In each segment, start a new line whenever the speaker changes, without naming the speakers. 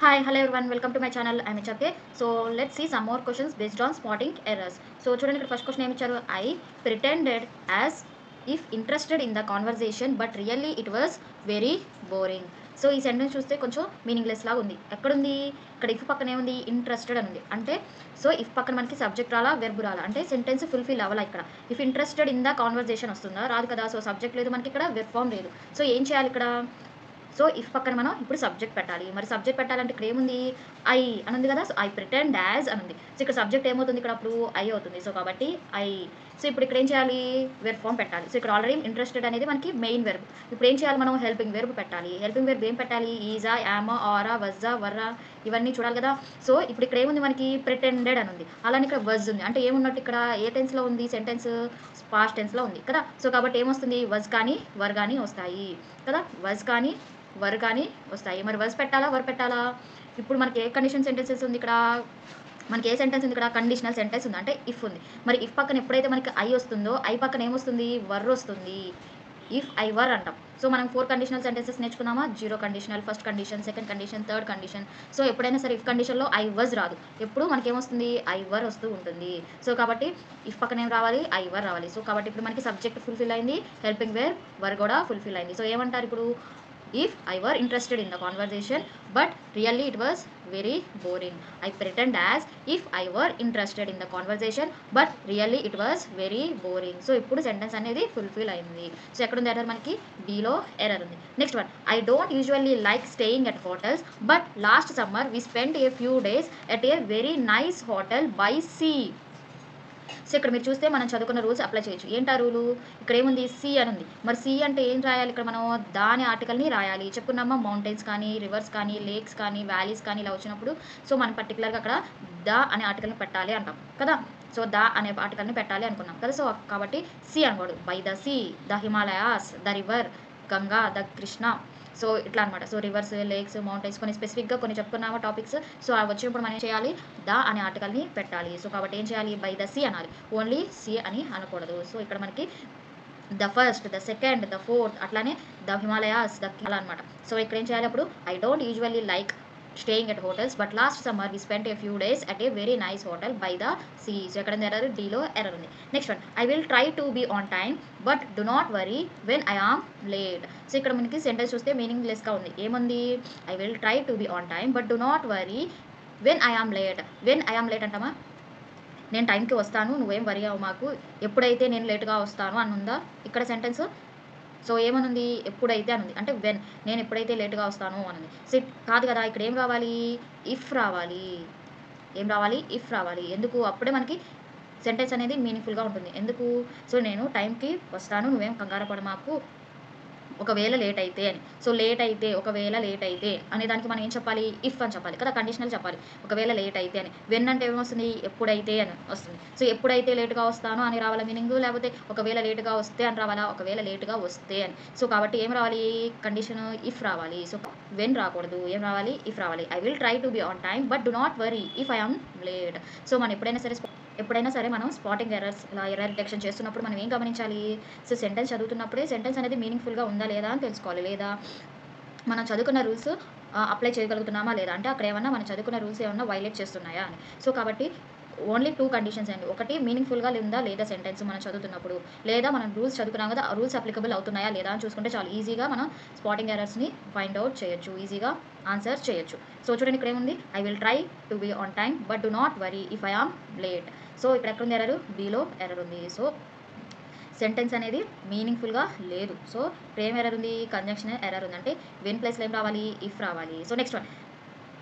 Hi, hello everyone. Welcome to my channel. I'm Ichake. So let's see some more questions based on spotting errors. So చూడండి ఇక్కడ first question ఏమి ఇచ్చారు. I pretended as if interested in the conversation but really it was very boring. So ఈ sentence చూస్తే కొంచెం meaningless లాగా ఉంది. ఎక్కడుంది? ఇక్కడ ఇఫ్ పక్కన ఏముంది? ఇంట్రెస్టెడ్ అని ఉంది. అంటే సో ఇఫ్ పక్కన మనకి సబ్జెక్ట్ రాలా, వెర్బ్ రాలా, అంటే సెంటెన్స్ ఫుల్ఫిల్ అవ్వాలా. ఇక్కడ if interested in the conversation వస్తుందా? రాదు కదా. సో సబ్జెక్ట్ లేదు మనకి, ఇక్కడ వెర్బ్ ఫామ్ లేదు. సో ఏం చేయాలి ఇక్కడ? సో ఇఫ్ పక్కన మనం ఇప్పుడు సబ్జెక్ట్ పెట్టాలి. మరి సబ్జెక్ట్ పెట్టాలంటే ఇక్కడ ఏముంది? ఐ అని ఉంది కదా. సో ఐ ప్రిటెండ్ యాజ్ అని ఉంది. సో ఇక్కడ సబ్జెక్ట్ ఏమవుతుంది? ఇక్కడ అప్పుడు ఐ అవుతుంది. సో కాబట్టి ఐ. సో ఇప్పుడు ఇక్కడ ఏం చేయాలి? వెర్బ్ ఫామ్ పెట్టాలి. సో ఇక్కడ ఆల్రెడీ ఇంట్రెస్టెడ్ అనేది మనకి మెయిన్ వెర్బ్. ఇప్పుడు ఏం చేయాలి? మనం హెల్పింగ్ వెర్బ్ పెట్టాలి. హెల్పింగ్ వెర్బ్ ఏం పెట్టాలి? ఈజా, యామా, ఆరా, వజ్జా, వర్రా, ఇవన్నీ చూడాలి కదా. సో ఇప్పుడు ఇక్కడ ఏముంది మనకి? ప్రిటెండెడ్ అని ఉంది. అలానే ఇక్కడ వజ్ ఉంది. అంటే ఏమున్నట్టు ఇక్కడ? ఏ టెన్స్లో ఉంది సెంటెన్స్? పాస్ట్ టెన్స్లో ఉంది కదా. సో కాబట్టి ఏమొస్తుంది? వజ్ కానీ వర్ కానీ వస్తాయి కదా. వజ్ కానీ వర్ కానీ వస్తాయి. మరి వర్స్ పెట్టాలా, వర్ పెట్టాలా? ఇప్పుడు మనకి ఏ కండిషన్ సెంటెన్సెస్ ఉంది ఇక్కడ? మనకి ఏ సెంటెన్స్ ఉంది ఇక్కడ? కండిషనల్ సెంటెన్స్ ఉంది, అంటే ఇఫ్ ఉంది. మరి ఇఫ్ పక్కన ఎప్పుడైతే మనకి ఐ వస్తుందో, ఐ పక్కన ఏమొస్తుంది? వర్ వస్తుంది. ఇఫ్ ఐ వర్ అంటాం. సో మనం 4 కండిషనల్ సెంటెన్సెస్ నేర్చుకున్నామా? 0 conditional, first condition, second condition, third condition. So ఎప్పుడైనా సరే ఇఫ్ కండిషన్లో ఐ వజ్ రాదు. ఎప్పుడు మనకి ఏమొస్తుంది? ఐ వర్ వస్తూ ఉంటుంది. సో కాబట్టి ఇఫ్ పక్కన ఏం రావాలి? ఐ వర్ రావాలి. సో కాబట్టి ఇప్పుడు మనకి సబ్జెక్ట్ ఫుల్ఫిల్ అయింది, హెల్పింగ్ వేర్ వర్ కూడా ఫుల్ఫిల్ అయింది. సో ఏమంటారు ఇప్పుడు? If I were interested in the conversation but really it was very boring. I pretend as if I were interested in the conversation but really it was very boring. So ఇప్పుడు sentence అనేది fulfil అయింది. So ఎక్కడుంది error? మనకి డీలో error ఉంది. Next one, I don't usually like staying at hotels but last summer we spent a few days at a very nice hotel by sea. So ఇక్కడ మీరు చూస్తే మనం చదువుకున్న రూల్స్ అప్లై చేయొచ్చు. ఏంటా రూలు? ఇక్కడ ఏముంది? సి అని ఉంది. మరి సి అంటే ఏం రాయాలి ఇక్కడ మనం? దాని ఆర్టికల్ని రాయాలి. చెప్పుకున్నామా? మౌంటైన్స్ కానీ, రివర్స్ కానీ, లేక్స్ కానీ, వ్యాలీస్ కానీ ఇలా వచ్చినప్పుడు సో మనం పర్టికులర్గా అక్కడ ద అనే ఆర్టికల్ని పెట్టాలి అంటాం కదా. సో ద అనే ఆర్టికల్ని పెట్టాలి అనుకున్నాం కదా. సో కాబట్టి సి అనకూడదు. By the sea, the Himalayas, the river, Ganga, the Krishna. So ఇట్లా అనమాట. సో రివర్స్, లేక్స్, మౌంటైన్స్ కొన్ని స్పెసిఫిక్గా కొన్ని చెప్పుకున్నామా టాపిక్స్. సో అవి వచ్చినప్పుడు మనం ఏం చేయాలి? ద అనే ఆర్టికల్ని పెట్టాలి. సో కాబట్టి ఏం చేయాలి? బై ద సీ అనాలి. ఓన్లీ సీ అని అనకూడదు. సో ఇక్కడ మనకి the first, the second, the fourth, అట్లానే ద హిమాలయాస్, ద అలా అనమాట. సో ఇక్కడ ఏం చేయాలి అప్పుడు? I don't usually like staying at hotels but last summer we spent a few days at a very nice hotel by the sea. So ఎక్కడ error? డీలో error ఉంది. Next one, I will try to be on time but do not worry when I am late. So ఇక్కడ మనకి sentence చూస్తే మీనింగ్లెస్గా ఉంది. ఏముంది? I will try to be on time but do not worry when I am late. When I am late అంటామా? నేను టైంకి వస్తాను, నువ్వేం వరీ అవ్వు మాకు, ఎప్పుడైతే నేను లేట్గా వస్తాను అని ఉందా ఇక్కడ సెంటెన్స్? సో ఏమనుంది? ఎప్పుడైతే అనుంది. అంటే వెన్, నేను ఎప్పుడైతే లేట్గా వస్తాను అనుంది. సో కాదు కదా. ఇక్కడ ఏం రావాలి? ఇఫ్ రావాలి. ఏం రావాలి? ఇఫ్ రావాలి. ఎందుకు? అప్పుడే మనకి సెంటెన్స్ అనేది మీనింగ్ఫుల్గా ఉంటుంది. ఎందుకు? సో నేను టైంకి వస్తాను, నువ్వేం కంగారు పడ మాకు, ఒకవేళ లేట్ అయితే అని. సో లేట్ అయితే, ఒకవేళ లేట్ అయితే అనే దానికి మనం ఏం చెప్పాలి? ఇఫ్ అని చెప్పాలి కదా. కండిషనల్ చెప్పాలి. ఒకవేళ లేట్ అయితే అని. వెన్ అంటే ఏమొస్తుంది? ఎప్పుడైతే అని వస్తుంది. సో ఎప్పుడైతే లేట్గా వస్తానో అని రావాలా మీనింగ్, లేకపోతే ఒకవేళ లేట్గా వస్తే అని రావాలా? ఒకవేళ లేట్గా వస్తే అని. సో కాబట్టి ఏం రావాలి? కండిషన్ ఇఫ్ రావాలి. సో వెన్ రాకూడదు. ఏం రావాలి? ఇఫ్ రావాలి. I will try to be on time but do not worry if I am late. So మనం ఎప్పుడైనా సరే మనం స్పాటింగ్ ఎర్రర్స్ ఇలా ఎర్రర్ డిటెక్షన్ చేస్తున్నప్పుడు మనం ఏం గమనించాలి? సో సెంటెన్స్ చదువుతున్నప్పుడే సెంటెన్స్ అనేది మీనింగ్ఫుల్గా ఉందా లేదా అని తెలుసుకోవాలి. లేదా మనం చదువుకున్న రూల్స్ అప్లై చేయగలుగుతున్నామా లేదా, అంటే అక్కడ ఏమన్నా మనం చదువుకున్న రూల్స్ ఏమన్నా వైలేట్ చేస్తున్నాయా అని. సో కాబట్టి ఓన్లీ 2 కండిషన్స్ అండి. ఒకటి మీనింగ్ఫుల్గా ఉందా లేదా సెంటెన్స్ మనం చదువుతున్నప్పుడు, లేదా మనం రూల్స్ చదువుకున్నాం కదా, ఆ రూల్స్ అప్లికబుల్ అవుతున్నాయా లేదా అని చూసుకుంటే చాలు. ఈజీగా మనం స్పాటింగ్ ఎర్రర్స్ని ఫైండ్ అవుట్ చేయొచ్చు, ఈజీగా ఆన్సర్ చేయొచ్చు. సో చూడండి ఇక్కడ ఏముంది? I will try to be on time but do not worry if I am late. So ఇక్కడ ఎక్కడుంది ఎర్రర్? బీలో ఎర్రర్ ఉంది. సో సెంటెన్స్ అనేది మీనింగ్ఫుల్గా లేదు. సో ఇప్పుడు ఏం ఎర్రర్ ఉంది? కంజంక్షన్ ఎర్రర్ ఉంది. అంటే వెన్ ప్లేస్లో ఏం రావాలి? ఇఫ్ రావాలి. So next one,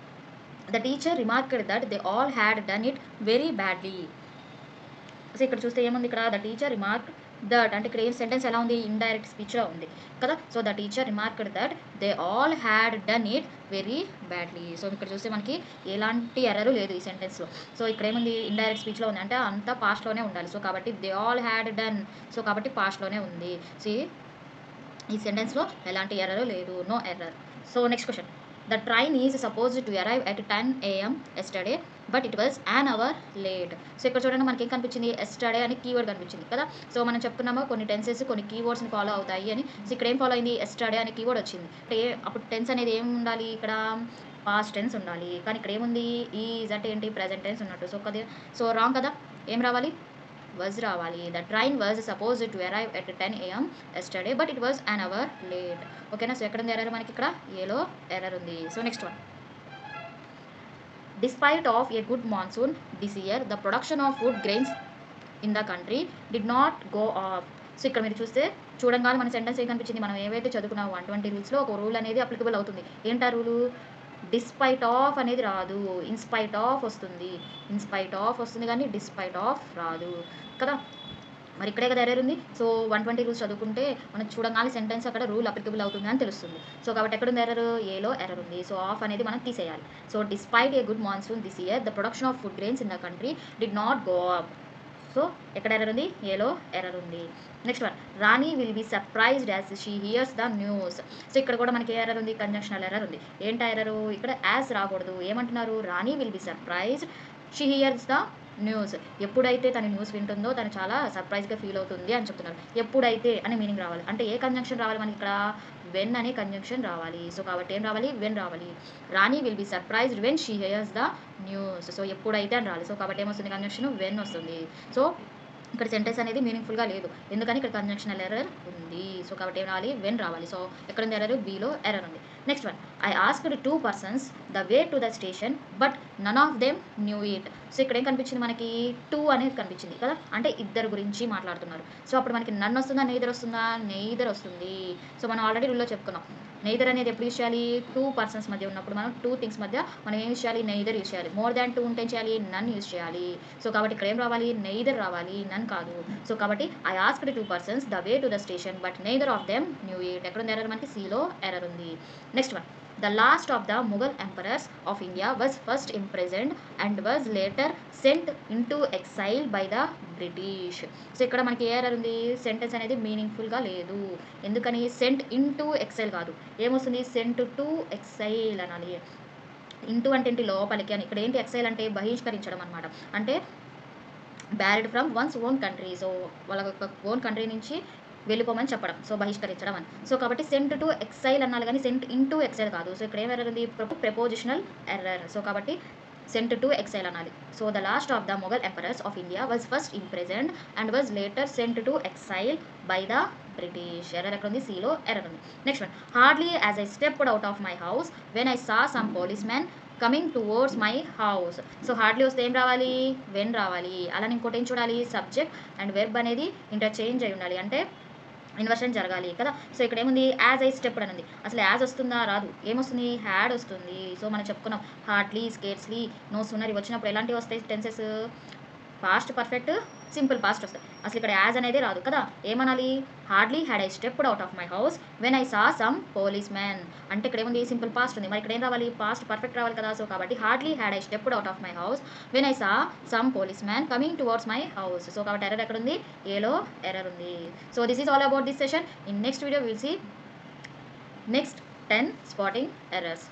the teacher remarked that they all had done it very badly. So ఇక్కడ చూస్తే ఏముంది? ఇక్కడ ద టీచర్ రిమార్క్ దట్, అంటే ఇక్కడ ఏం సెంటెన్స్ ఎలా ఉంది? ఇండైరెక్ట్ స్పీచ్లో ఉంది కదా. So the teacher remarked that they all had done it very badly. So ఇక్కడ చూస్తే మనకి ఎలాంటి ఎర్రరు లేదు ఈ సెంటెన్స్లో. సో ఇక్కడ ఏముంది? ఇండైరెక్ట్ స్పీచ్లో ఉంది, అంటే అంతా పాస్ట్లోనే ఉండాలి. సో కాబట్టి they all had done, so కాబట్టి పాస్ట్లోనే ఉంది. సో ఈ సెంటెన్స్లో ఎలాంటి ఎర్రరు లేదు, no error. So next question, the train is supposed to arrive at 10 AM yesterday but it was an hour late. So ఇక్కడ చూడండి మనకి ఏం కనిపించింది? ఎస్టర్డే అని కీవర్డ్ కనిపించింది కదా. సో మనం చెప్పుకున్నాము కొన్ని టెన్సెస్ కొన్ని కీవర్డ్స్ని ఫాలో అవుతాయి అని. సో ఇక్కడ ఏం ఫాలో అయింది? ఎస్టర్డే అనే కీవర్డ్ వచ్చింది. అంటే అప్పుడు టెన్స్ అనేది ఏం ఉండాలి? ఇక్కడ పాస్ట్ టెన్స్ ఉండాలి. కానీ ఇక్కడ ఏముంది ఈజ్ అంటే ఏంటి ప్రెజెంట్ టెన్స్ ఉన్నట్టు. సో రాంగ్ కదా. ఏం రావాలి was రావాలి. The train was supposed to arrive at 10 AM yesterday but it was an hour late. ఓకేనా. సో ఎక్కడ ఉంది ఎర్రర్ మనకి ఇక్కడ ఏలో ఎర్రర్ ఉంది. So next one. Despite of a good monsoon this year the production of food grains in the country did not go up. So ఇక్కడ మీరు చూడంగానే మన సెంటెన్స్ ఏం కనిపించింది, మనం ఏవైతే చదువుకున్నాం 120 రూల్స్లో ఒక రూల్ అనేది అప్లికబుల్ అవుతుంది. ఏంటా రూలు, డిస్పైట్ ఆఫ్ అనేది రాదు, ఇన్స్పైట్ ఆఫ్ వస్తుంది. ఇన్స్పైట్ ఆఫ్ వస్తుంది కానీ డిస్పైట్ ఆఫ్ రాదు కదా. మరి ఇక్కడే కదా ఎర్రర్ ఉంది. సో 120 రూల్స్ చదువుకుంటే మనం చూడగానే సెంటెన్స్ అక్కడ రూల్ అప్లికబుల్ అవుతుంది అని తెలుస్తుంది. సో కాబట్టి ఎక్కడ ఉంది ఎర్రర్, ఏలో ఎర్రర్ ఉంది. సో ఆఫ్ అనేది మనం తీసేయాలి. So despite a good monsoon this year the production of food grains in the country did not go up. So ఎక్కడ ఎర్రర్ ఉంది, ఏలో ఎర్రర్ ఉంది. Next one. Rani will be surprised as she hears the news. So ఇక్కడ కూడా మనకి error ఉంది, కంజంక్షనల్ error ఉంది. ఏంటా ఎర్రరు, ఇక్కడ యాజ్ రాకూడదు. ఏమంటున్నారు, Rani will be surprised she hears the news. ఎప్పుడైతే తన న్యూస్ వింటుందో తను చాలా సర్ప్రైజ్గా ఫీల్ అవుతుంది అని చెప్తున్నారు. ఎప్పుడైతే అనే మీనింగ్ రావాలి. అంటే ఏ కంజంక్షన్ రావాలి మనకి ఇక్కడ, వెన్ అనే కంజంక్షన్ రావాలి. సో కాబట్టి ఏం రావాలి, వెన్ రావాలి. Rani will be surprised when she hears the news. So ఎప్పుడైతే అని రావాలి. సో కాబట్టి ఏమొస్తుంది, కంజంక్షన్ వెన్ వస్తుంది. సో ఇక్కడ సెంటెన్స్ అనేది మీనింగ్ఫుల్గా లేదు, ఎందుకని ఇక్కడ కంజంక్షనల్ ఎర్రర్ ఉంది. సో కాబట్టి ఏం రావాలి, వెన్ రావాలి. సో ఎక్కడ ఉంది ఎర్రర్, బీలో ఎర్రర్ ఉంది. Next one. I asked 2 persons the way to the station but none of them knew it. So ఇక్కడ ఏం కనిపించింది మనకి, 2 అనేది కనిపించింది కదా, అంటే ఇద్దరు గురించి మాట్లాడుతున్నారు. సో అప్పుడు మనకి నన్ వస్తుందా, నెయిదర్ వస్తుందా, నెయిదర్ వస్తుంది. సో మనం ఆల్రెడీ రూల్లో చెప్పుకున్నాం, నెయిదర్ అనేది ఎప్పుడు యూస్ చేయాలి, 2 persons మధ్య ఉన్నప్పుడు మనం 2 things మధ్య మనం ఏం యూస్ చేయాలి, నెయిదర్ యూస్ చేయాలి. మోర్ దాన్ 2 ఉంటే చేయాలి, నన్ యూస్ చేయాలి. సో కాబట్టి ఇక్కడ ఏం రావాలి, నెయిదర్ రావాలి, నన్ కాదు. సో కాబట్టి I asked 2 persons the way to the station but neither of them knew it. ఎక్కడ ఉంది ఎర్రర్ మనకి, సీలో ఎర్రర్ ఉంది. Next one. The last of the Mughal emperors of India was first imprisoned and was later sent into exile by the British. So ఇక్కడ మనకి ఏ error ఉంది, sentence అనేది మీనింగ్ఫుల్గా లేదు. ఎందుకని, సెంట్ ఇంటూ ఎక్సైల్ కాదు, ఏమొస్తుంది, సెంట్ టు ఎక్సైల్ అనాలి. ఇంటూ అంటే ఏంటి, లోపలికి అని. ఇక్కడ ఏంటి, ఎక్సైల్ అంటే బహిష్కరించడం అనమాట. అంటే barred from one's own country. So వాళ్ళ ఓన్ కంట్రీ నుంచి వెళ్ళిపోమని చెప్పడం, సో బహిష్కరించడం అని. సో కాబట్టి సెంట్ టు ఎక్సైల్ అనాలి కానీ సెంట్ ఇంటూ ఎక్సైల్ కాదు. సో ఇక్కడ ఏం ఎర్రర్ ఉంది, ప్రెపోజిషనల్ ఎర్రర్. సో కాబట్టి సెంట్ టు ఎక్సైల్ అనాలి. So the last of the Mughal emperors of India was first imprisoned and was later sent to exhale by the British. Error ఎక్కడ ఉంది, సీలో error ఉంది. Next one. Hardly as I stepped out of my house when I saw some policeman coming towards my house. So hardly వస్తే ఏం రావాలి, when రావాలి. అలానే ఇంకోటి ఏం చూడాలి, సబ్జెక్ట్ అండ్ వెర్బ్ అనేది ఇంటర్చేంజ్ అయి ఉండాలి, అంటే ఇన్వర్షన్ జరగాలి కదా. సో ఇక్కడ ఏముంది, యాజ్ ఐ స్టెప్డ్ అని ఉంది. అసలు యాజ్ వస్తుందా, రాదు. ఏమొస్తుంది, హ్యాడ్ వస్తుంది. సో మనం చెప్పుకున్నాం, హార్డ్లీ, స్కేర్స్లీ, నో సూనర్ ఇవి వచ్చినప్పుడు ఎలాంటివి వస్తాయి tenses, past perfect, simple past వస్తాయి. అసలు ఇక్కడ యాజ్ అనేది రాదు కదా. ఏమనాలి, hardly had I stepped out of my house when I saw some police man. అంటే ఇక్కడ ఏముంది, సింపుల్ పాస్ట్ ఉంది. మరి ఇక్కడ ఏం రావాలి, పాస్ట్ పర్ఫెక్ట్ రావాలి కదా. సో కాబట్టి hardly had I stepped out of my house when I saw some policeman coming towards my house. So కాబట్టి ఎర్రర్ ఎక్కడ ఉంది, ఏలో ఎర్రర్ ఉంది. So this is all about this session. In next video will see next 10 spotting errors.